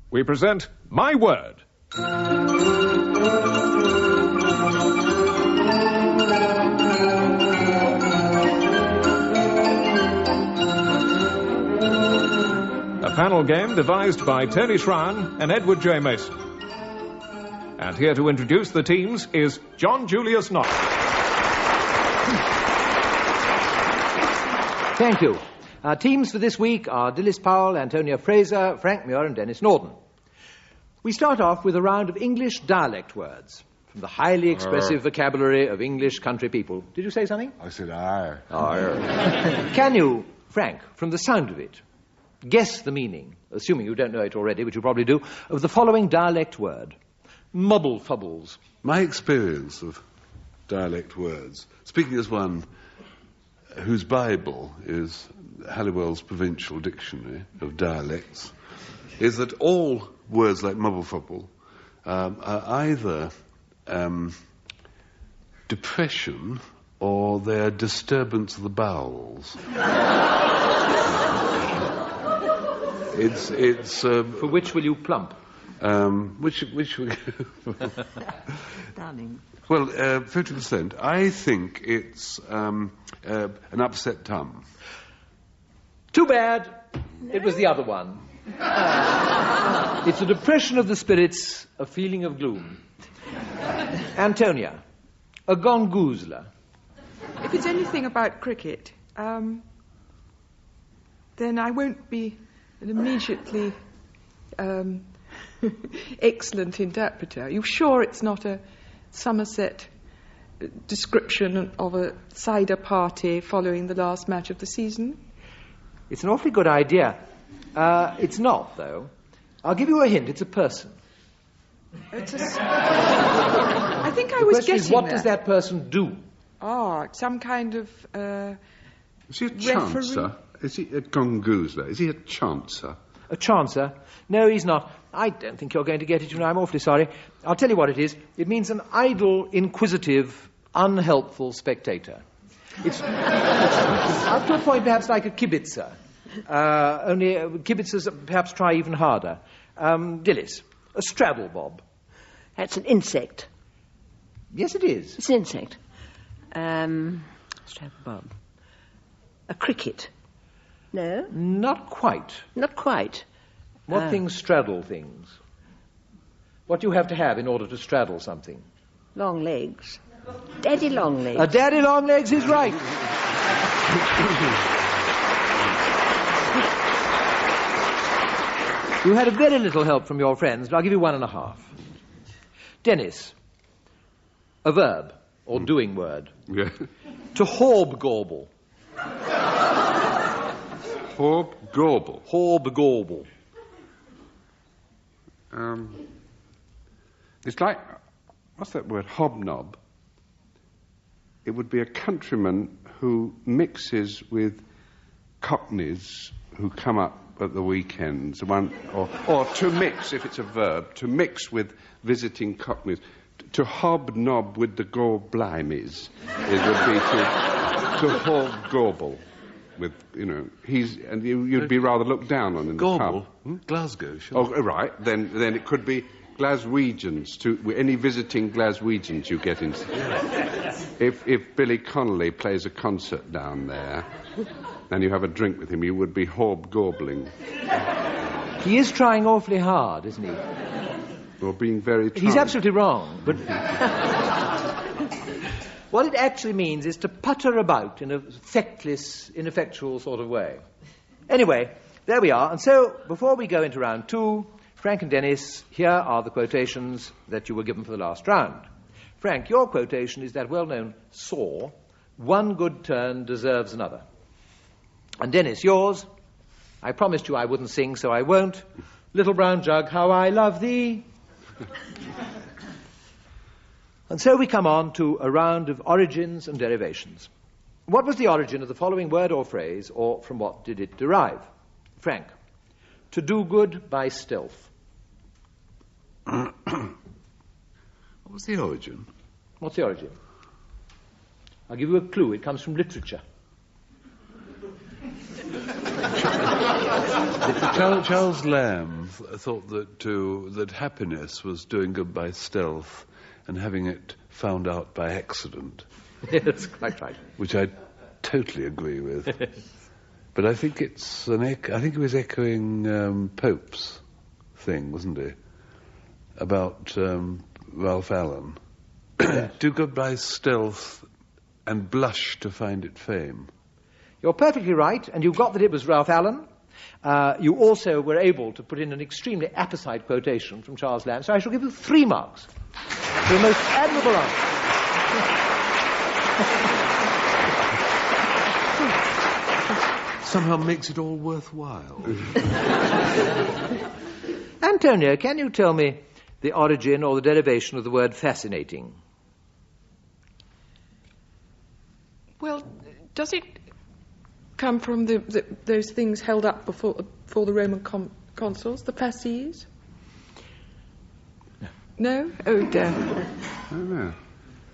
we present My Word. A panel game devised by Tony Schrein and Edward J. Mason. And here to introduce the teams is John Julius Norwich. Thank you. Our teams for this week are Dilys, Powell, Antonia, Fraser, Frank Muir and Denis Norden. We start off with a round of English dialect words from the highly expressive vocabulary of English country people. Did you say something? I said aye. Can you, Frank, from the sound of it, guess the meaning, assuming you don't know it already, which you probably do, of the following dialect word? Muddlefubbles. My experience of dialect words, speaking as one whose Bible is Halliwell's Provincial Dictionary of Dialects, is that all words like muddlefubble are either depression or they're disturbance of the bowels. It's For which will you plump? Which we Darling. Well, 50%. I think it's an upset tum. Too bad. It was the other one. It's a depression of the spirits, a feeling of gloom. Antonia, a Gongoozler. If it's anything about cricket, then I won't be an immediately excellent interpreter. Are you sure it's not a Somerset description of a cider party following the last match of the season? It's an awfully good idea. It's not, though. I'll give you a hint. It's a person. It's I think I was guessing. guessing What does that person do? Oh, some kind of Is he a chancer? Is he a Gongoozler? Is he a chancer? A chancer? No, he's not. I don't think you're going to get it, you know. I'm awfully sorry. I'll tell you what it is. It means an idle, inquisitive, unhelpful spectator. It's up to a point perhaps like a kibitzer. Only kibitzers perhaps try even harder. Dilys, a straddlebob. That's an insect. Yes, it is. It's an insect. Straddlebob. A cricket. No? Not quite. Not quite. What things straddle things? What do you have to have in order to straddle something? Long legs. Daddy long legs. A daddy long legs is right. You had a very little help from your friends, but I'll give you 1.5. Denis, a verb, or doing word. Yeah. To Horbgorble. Horbgorble. Horbgorble. It's like, what's that word? Hobnob. It would be a countryman who mixes with cockneys who come up at the weekends. Or to mix, if it's a verb, to mix with visiting cockneys. To hobnob with the gore-blimies. It would be to Horbgorble. With, you know, you'd be rather looked down on in the pub. Glasgow, sure. Oh, right. Then it could be Glaswegians, any visiting Glaswegians you get into. If Billy Connolly plays a concert down there and you have a drink with him, you would be Horbgorbling. He is trying awfully hard, isn't he? Or being very trying. He's absolutely wrong, but what it actually means is to putter about in a feckless, ineffectual sort of way. Anyway, there we are. And so, before we go into round 2, Frank and Denis, here are the quotations that you were given for the last round. Frank, your quotation is that well-known saw, one good turn deserves another. And Denis, yours, I promised you I wouldn't sing, so I won't. Little brown jug, how I love thee. And so we come on to a round of origins and derivations. What was the origin of the following word or phrase, or from what did it derive? Frank, to do good by stealth. What was the origin? What's the origin? I'll give you a clue. It comes from literature. Charles Lamb thought that happiness was doing good by stealth and having it found out by accident. Yes, quite right. Which I totally agree with. But I think it's I think it was echoing Pope's thing, wasn't it? About Ralph Allen. Do good by stealth and blush to find it fame. You're perfectly right, and you got that it was Ralph Allen. You also were able to put in an extremely apposite quotation from Charles Lamb, so I shall give you 3 marks for the most admirable answer. Somehow makes it all worthwhile. Antonia, can you tell me the origin or the derivation of the word fascinating? Well, does it come from those things held up before the Roman consuls, the fasces? No? Oh, dear. I don't know.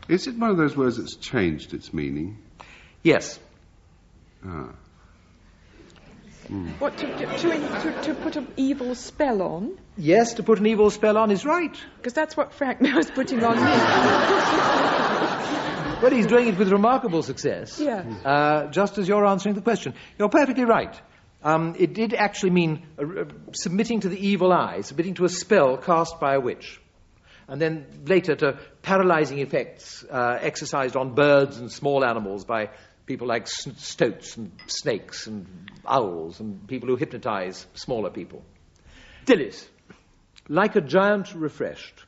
Is it one of those words that's changed its meaning? Yes. Ah. What, to put an evil spell on? Yes, to put an evil spell on is right. Because that's what Frank Muir is putting on me. Well, he's doing it with remarkable success. Yeah. Just as you're answering the question. You're perfectly right. It did actually mean submitting to the evil eye, submitting to a spell cast by a witch. And then later to paralyzing effects exercised on birds and small animals by people like stoats and snakes and owls and people who hypnotize smaller people. Dilys, like a giant refreshed.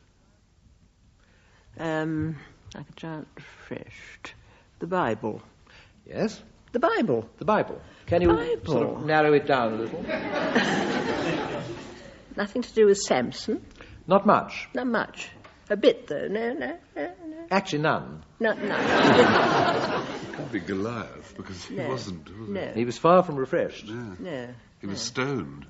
Like a giant refreshed. The Bible. Yes? The Bible. The Bible. Can you Bible. sort of narrow it down a little? Nothing to do with Samson. Not much. Not much. A bit, though. No. Actually, none. No. Can't be Goliath, because he wasn't, was he? No. He was far from refreshed. Yeah. No. He was stoned.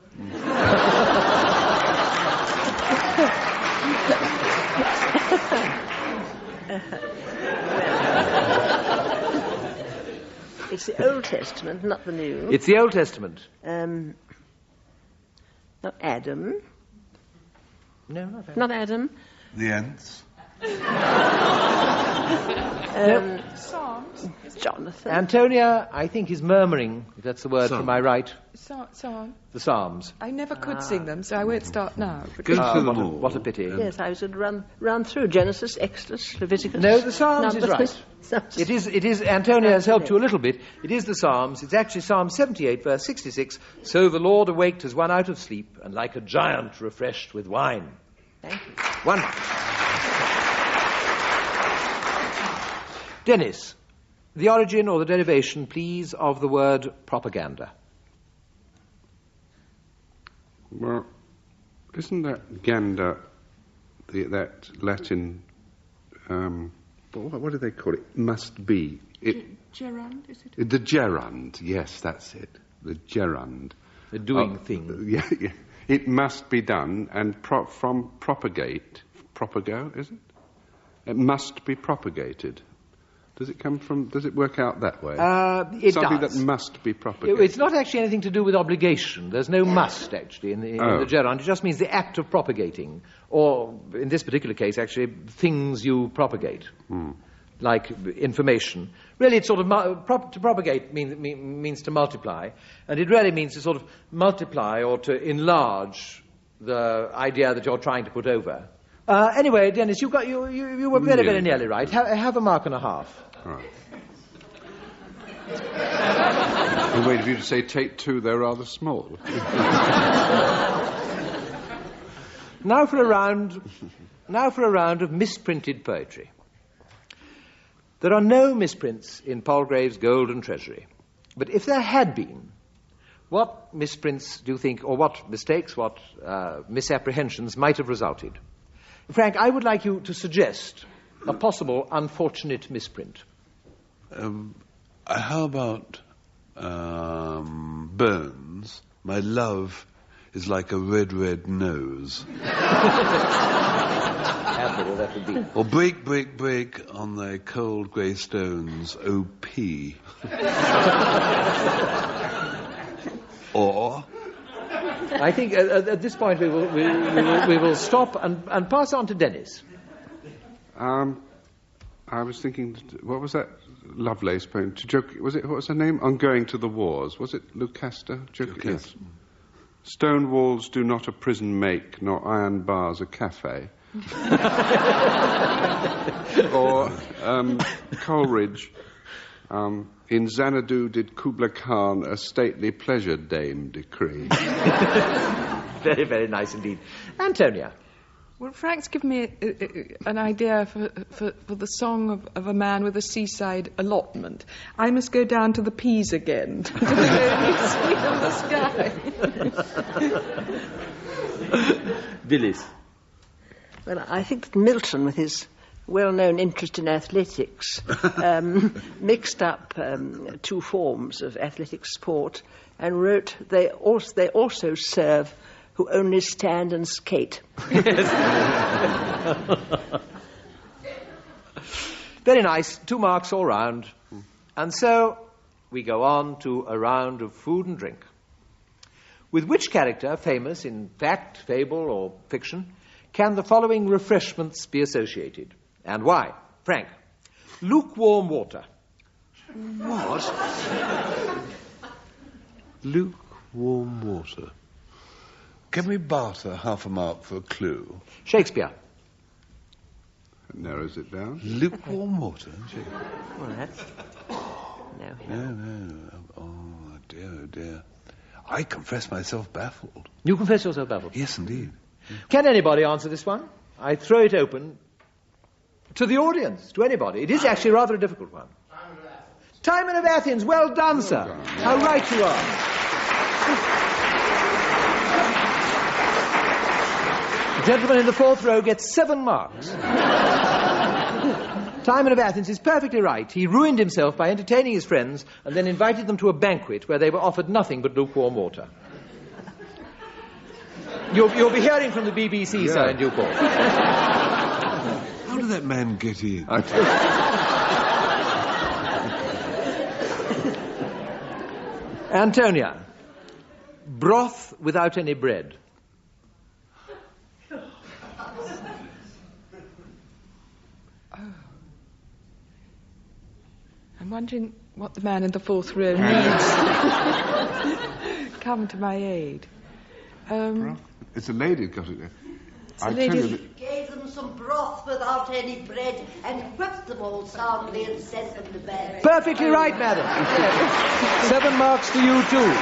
It's the Old Testament, not the New. It's the Old Testament. Not Adam. No, not that. Not Adam. The Ents. Psalms. Jonathan. Antonia, I think, is murmuring, if that's the word Psalm. from my right. Psalm. The Psalms. I never could sing them, so I won't start now. Go through them What all. what a pity. Yes, I was going to run through Genesis, Exodus, Leviticus. No, the Psalms is Numbers. right. It is, Antonia has helped you a little bit. It is the Psalms. It's actually Psalm 78, verse 66. So the Lord awaked as one out of sleep, and like a giant refreshed with wine. Thank you. Wonderful. Denis, the origin or the derivation, please, of the word propaganda. Well, isn't that gander, that Latin, what do they call it? Must be. Gerund, is it? The gerund, yes, that's it. The gerund. The doing thing. Yeah. It must be done, and from propagate, propago, is it? It must be propagated. Does it work out that way? It Something does. that must be propagated. It's not actually anything to do with obligation. There's no must, actually, in the gerund. It just means the act of propagating. Or, in this particular case, actually, things you propagate. Like information. Really, it's sort of... to propagate means to multiply. And it really means to sort of multiply or to enlarge the idea that you're trying to put over. Anyway, Denis, you were very, very nearly right. Have a mark and a half. Right. And wait, if you say take 2, they're rather small. Now for a round of misprinted poetry. There are no misprints in Palgrave's Golden Treasury. But if there had been, what misprints do you think, or what mistakes, what misapprehensions might have resulted? Frank, I would like you to suggest a possible unfortunate misprint. How about Burns? My love is like a red, red nose. Admirable, that would be. Or break, break, break on thy cold grey stones, O P. Or? I think at this point we will stop and pass on to Denis. I was thinking, what was that Lovelace poem? What was her name? On Going to the Wars. Was it Lucasta? Yes. Stone walls do not a prison make, nor iron bars a cafe. Or Coleridge, in Xanadu did Kubla Khan a stately pleasure dame decree. Very, very nice indeed. Antonia. Well, Frank's given me an idea for the song of a man with a seaside allotment. I must go down to the peas again. To the lonely sea of the sky. Dilys. Well, I think that Milton, with his well-known interest in athletics, mixed up two forms of athletic sport and wrote, they also serve who only stand and skate. Very nice. 2 marks all round. And so we go on to a round of food and drink. With which character, famous in fact, fable, or fiction, can the following refreshments be associated? And why? Frank. Lukewarm water. What? Lukewarm water. Can we barter half a mark for a clue? Shakespeare. That narrows it down. Lukewarm water? Well, that's... No. No. Oh, dear. I confess myself baffled. You confess yourself baffled? Yes, indeed. Can anybody answer this one? I throw it open to the audience, to anybody. It is actually rather a difficult one. Timon of Athens. Well done, sir. How right you are. The gentleman in the 4th row gets 7 marks. Timon of Athens is perfectly right. He ruined himself by entertaining his friends and then invited them to a banquet where they were offered nothing but lukewarm water. You'll be hearing from the BBC, sir, in due course. How did that man get in? Antonia. Broth without any bread. I'm wondering what the man in the 4th row needs. Come to my aid. It's a lady got it there. A lady gave them some broth without any bread and whipped them all soundly and sent them to bed. Perfectly right, madam. 7 marks to you, too.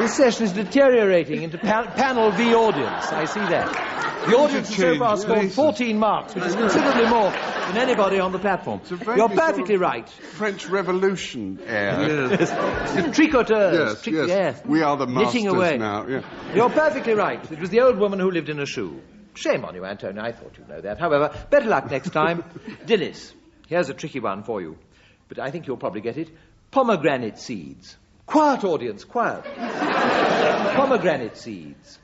This session is deteriorating into panel v audience. I see that. The audience has so far scored 14 marks, which is considerably more than anybody on the platform. You're perfectly right. French Revolution air. Yes. The tricoteurs. Yes. We are the masters knitting away. now. Yeah. You're perfectly right. It was the old woman who lived in a shoe. Shame on you, Antonia. I thought you'd know that. However, better luck next time. Dilys, here's a tricky one for you. But I think you'll probably get it. Pomegranate seeds. Quiet, audience, quiet. Pomegranate seeds.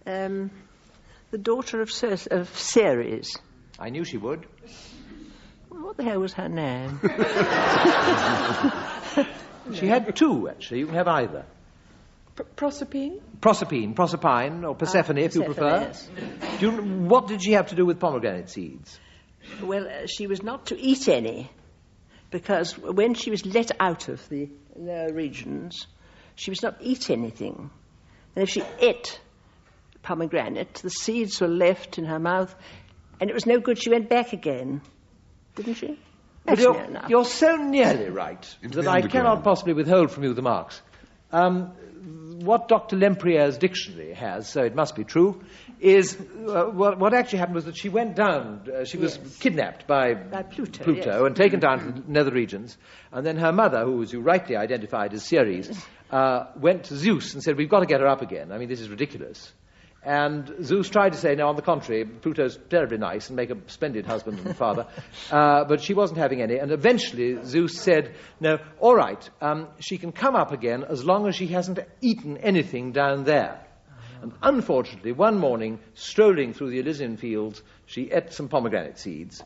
The daughter of Ceres. I knew she would. What the hell was her name? She had 2, actually. You can have either. Proserpine? Proserpine, or Persephone, if you prefer. Yes. What did she have to do with pomegranate seeds? Well, she was not to eat any, because when she was let out of the lower regions, she was not to eat anything. And if she ate pomegranate, the seeds were left in her mouth, and it was no good. She went back again, didn't she? But you're so nearly right that I cannot possibly withhold from you the marks. What Dr. Lempriere's dictionary has, so it must be true, is what actually happened was that she went down, she was kidnapped by Pluto and taken down to the nether regions, and then her mother, who, as you rightly identified as Ceres, went to Zeus and said, we've got to get her up again. I mean, this is ridiculous. And Zeus tried to say, no, on the contrary, Pluto's terribly nice and make a splendid husband and father, but she wasn't having any. And eventually Zeus said, no, all right, she can come up again as long as she hasn't eaten anything down there. And unfortunately, one morning, strolling through the Elysian fields, she ate some pomegranate seeds.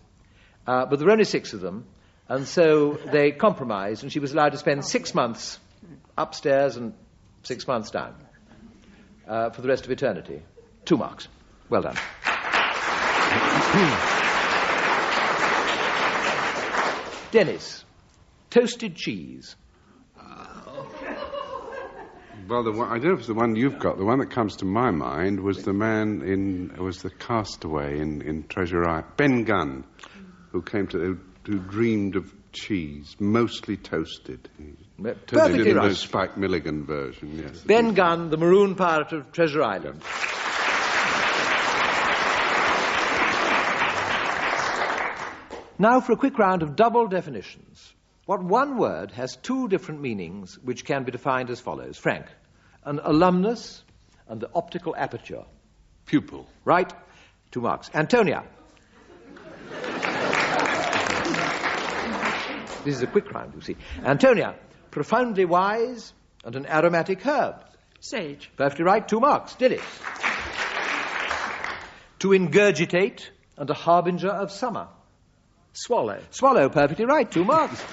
But there were only 6 of them, And so they compromised, and she was allowed to spend 6 months upstairs and 6 months down for the rest of eternity. 2 marks. Well done. Denis, toasted cheese. Well, I don't know if it's the one you've got. The one that comes to my mind was the castaway in Treasure Island, Ben Gunn, who dreamed of cheese, mostly toasted. Perfectly right. The Spike Milligan version, yes. Ben Gunn, the maroon pirate of Treasure Island. Now for a quick round of double definitions. What one word has 2 different meanings which can be defined as follows? Frank, an alumnus and the optical aperture. Pupil. Right. 2 marks. Antonia. This is a quick round, you see. Antonia, profoundly wise and an aromatic herb. Sage. Perfectly right. 2 marks. Dilys. To ingurgitate and a harbinger of summer. Swallow. Swallow, perfectly right. 2 marks.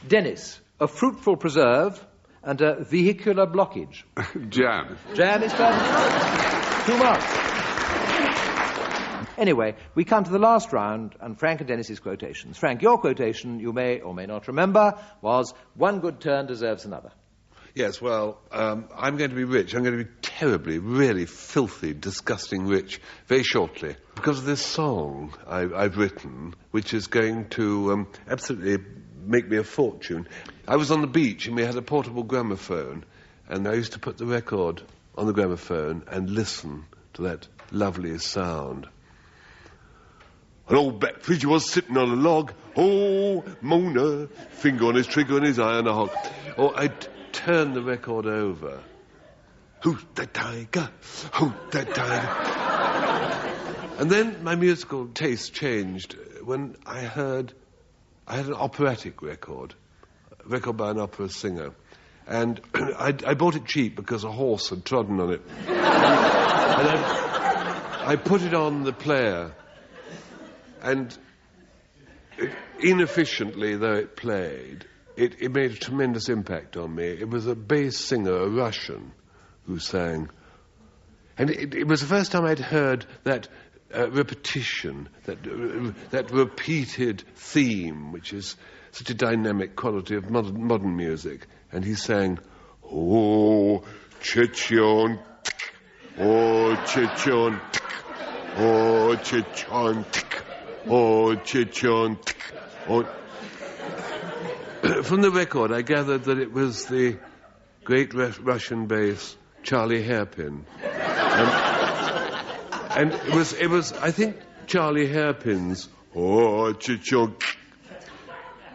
Denis, a fruitful preserve and a vehicular blockage. Jam. Jam is perfectly right. 2 marks. Anyway, we come to the last round, and Frank and Denis's quotations. Frank, your quotation, you may or may not remember, was, "One good turn deserves another." Yes, well, I'm going to be rich. I'm going to be terribly, really filthy, disgusting rich very shortly because of this song I've written, which is going to absolutely make me a fortune. I was on the beach and we had a portable gramophone, and I used to put the record on the gramophone and listen to that lovely sound. An old black fridge was sitting on a log. Oh, Mona, finger on his trigger and his eye on a hog. Or I'd turn the record over. Who's the tiger? Who's the tiger? And then my musical taste changed when I had an operatic record, a record by an opera singer. And I bought it cheap because a horse had trodden on it. And I put it on the player. And inefficiently though it played, it made a tremendous impact on me. It was a bass singer, a Russian, who sang. And it was the first time I'd heard that repetition, that repeated theme, which is such a dynamic quality of modern music. And he sang, "Oh, Chichon, oh, Chichon, oh, Chichon, oh, Chichon, oh." From the record, I gathered that it was the great Russian bass Charlie Hairpin, and it was I think Charlie Hairpin's "Oh, Chichon,"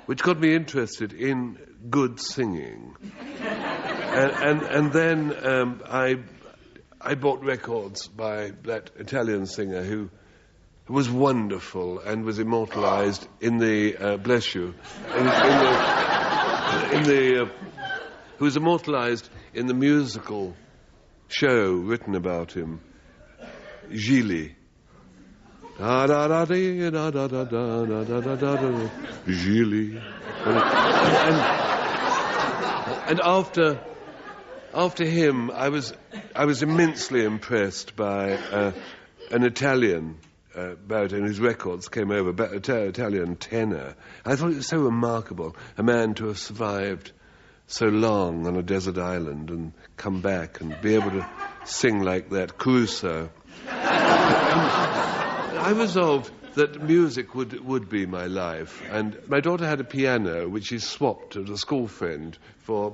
which got me interested in good singing, and then I bought records by that Italian singer who was wonderful and was immortalized in the bless you, who was immortalized in the musical show written about him, Gilly. Gilly. And after him, I was immensely impressed by an Italian baritone whose records came over, Italian tenor. I thought it was so remarkable, a man to have survived so long on a desert island and come back and be able to sing like that, Crusoe. I resolved that music would be my life, and my daughter had a piano which she swapped at a school friend for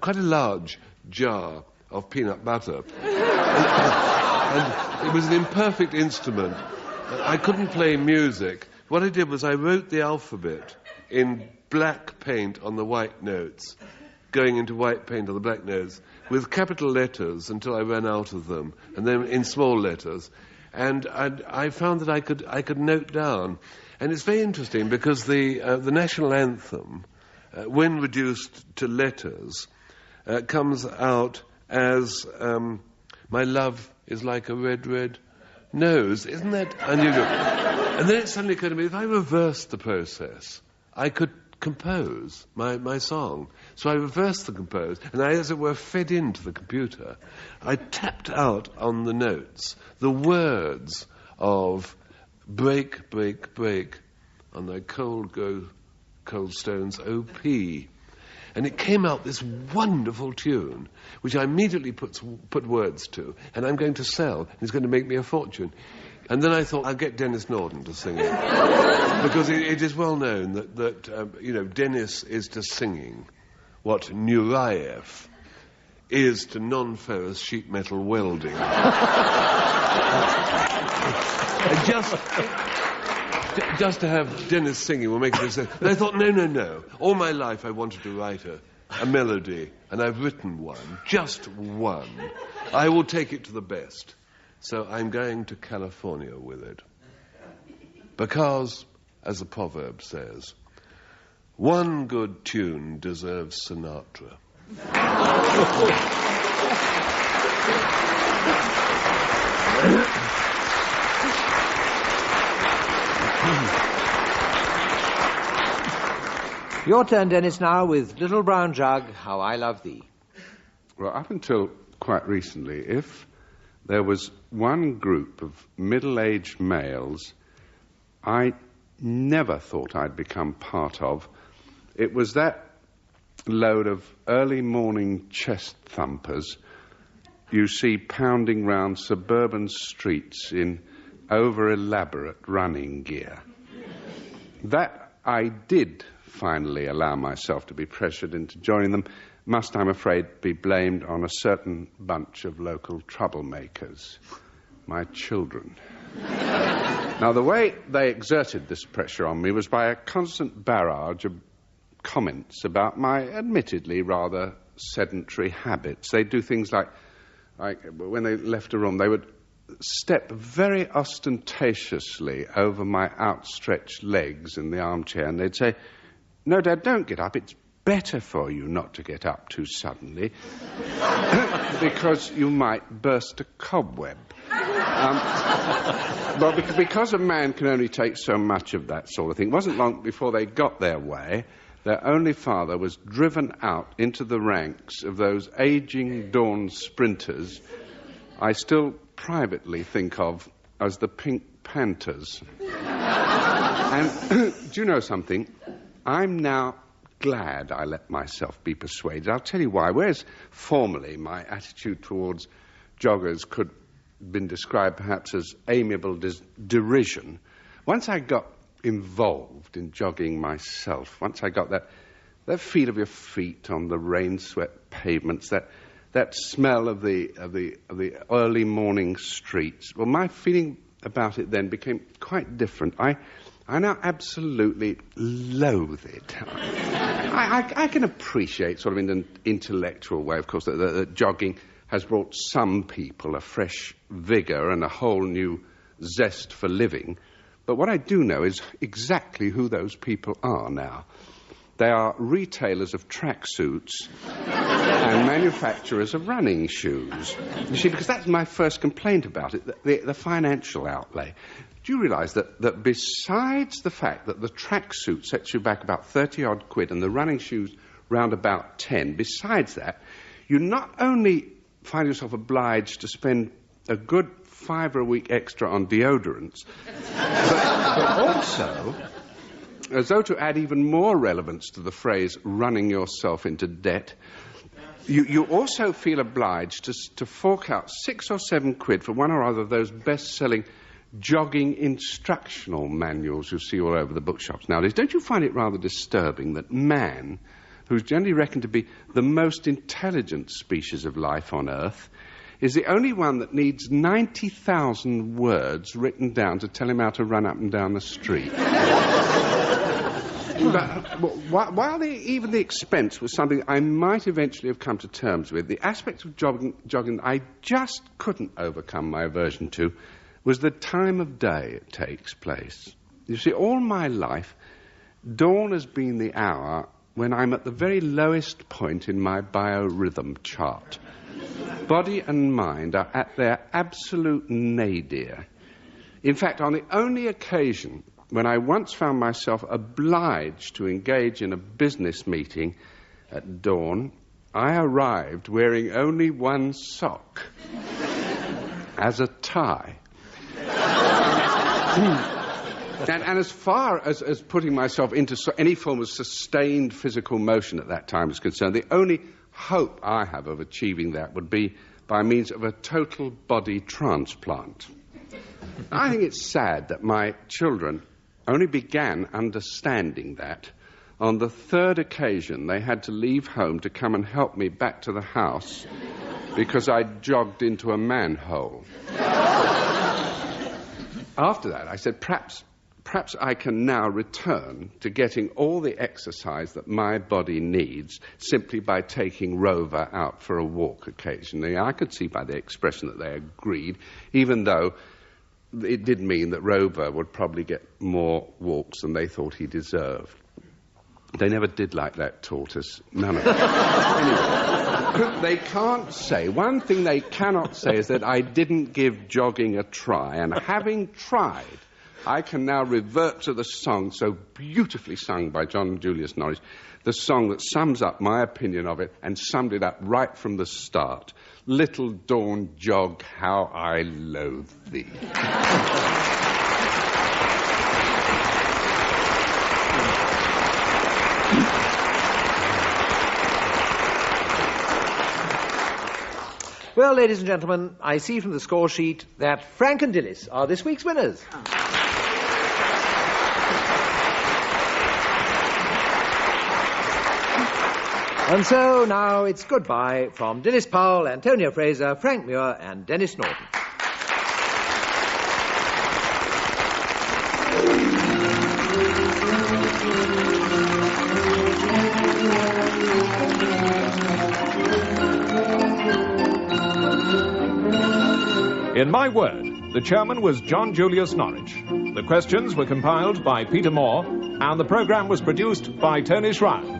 quite a large jar of peanut butter. And it was an imperfect instrument. I couldn't play music. What I did was I wrote the alphabet in black paint on the white notes, going into white paint on the black notes, with capital letters until I ran out of them, and then in small letters. And I found that I could note down. And it's very interesting because the national anthem, when reduced to letters, comes out as "My love is like a red, red nose. Isn't that unusual? And then it suddenly occurred to me, if I reversed the process, I could compose my song. So I reversed the compose, and I, as it were, fed into the computer. I tapped out on the notes the words of break, break, break on the cold stones OP. And it came out this wonderful tune, which I immediately put words to, and I'm going to sell, and it's going to make me a fortune. And then I thought, I'll get Denis Norden to sing it. Because it is well known that Denis is to singing what Nureyev is to non-ferrous sheet metal welding. Just to have Denis singing will make it sense. And I thought, no. All my life I wanted to write a melody, and I've written one, just one. I will take it to the best. So I'm going to California with it. Because, as the proverb says, one good tune deserves Sinatra. Your turn, Denis, now with Little Brown Jug, How I Love Thee. Well, up until quite recently, if there was one group of middle-aged males I never thought I'd become part of, it was that load of early morning chest thumpers you see pounding round suburban streets in over-elaborate running gear. That I did finally allow myself to be pressured into joining them must, I'm afraid, be blamed on a certain bunch of local troublemakers, my children. Now, the way they exerted this pressure on me was by a constant barrage of comments about my admittedly rather sedentary habits. They'd do things like when they left a room, they would step very ostentatiously over my outstretched legs in the armchair, and they'd say, "No, Dad, don't get up. It's better for you not to get up too suddenly because you might burst a cobweb." Well, because a man can only take so much of that sort of thing, it wasn't long before they got their way. Their only father was driven out into the ranks of those aging dawn sprinters I still privately think of as the Pink Panthers. And do you know something? I'm now glad I let myself be persuaded. I'll tell you why. Whereas formerly my attitude towards joggers could have been described perhaps as amiable derision, once I got involved in jogging myself, once I got that feel of your feet on the rain-swept pavements, that smell of the early morning streets, well, my feeling about it then became quite different. I now absolutely loathe it. I can appreciate, sort of in an intellectual way, of course, that jogging has brought some people a fresh vigour and a whole new zest for living. But what I do know is exactly who those people are now. They are retailers of tracksuits and manufacturers of running shoes. You see, because that's my first complaint about it, the financial outlay. Do you realise that besides the fact that the tracksuit sets you back about 30-odd quid and the running shoes round about 10, besides that, you not only find yourself obliged to spend a good £5 a week extra on deodorants, but also, as though to add even more relevance to the phrase running yourself into debt, you also feel obliged to fork out 6 or 7 quid for one or other of those best-selling jogging instructional manuals you see all over the bookshops nowadays. Don't you find it rather disturbing that man, who's generally reckoned to be the most intelligent species of life on Earth, is the only one that needs 90,000 words written down to tell him how to run up and down the street? But while even the expense was something I might eventually have come to terms with, the aspect of jogging I just couldn't overcome my aversion to was the time of day it takes place. You see, all my life, dawn has been the hour when I'm at the very lowest point in my biorhythm chart. Body and mind are at their absolute nadir. In fact, on the only occasion when I once found myself obliged to engage in a business meeting at dawn, I arrived wearing only one sock as a tie. And as far as putting myself into any form of sustained physical motion at that time is concerned, the only hope I have of achieving that would be by means of a total body transplant. I think it's sad that my children only began understanding that on the third occasion they had to leave home to come and help me back to the house because I jogged into a manhole. After that, I said, perhaps I can now return to getting all the exercise that my body needs simply by taking Rover out for a walk occasionally. I could see by the expression that they agreed, even though it did mean that Rover would probably get more walks than they thought he deserved. They never did like that tortoise. None of them. Anyway, they can't say. One thing they cannot say is that I didn't give jogging a try. And having tried, I can now revert to the song so beautifully sung by John Julius Norwich, the song that sums up my opinion of it and summed it up right from the start. Little dawn jog, how I loathe thee. Well, ladies and gentlemen, I see from the score sheet that Frank and Dilys are this week's winners. And so now it's goodbye from Dilys Powell, Antonia Fraser, Frank Muir and Denis Norden. In My Word, the chairman was John Julius Norwich. The questions were compiled by Peter Moore, and the programme was produced by Denis Norden.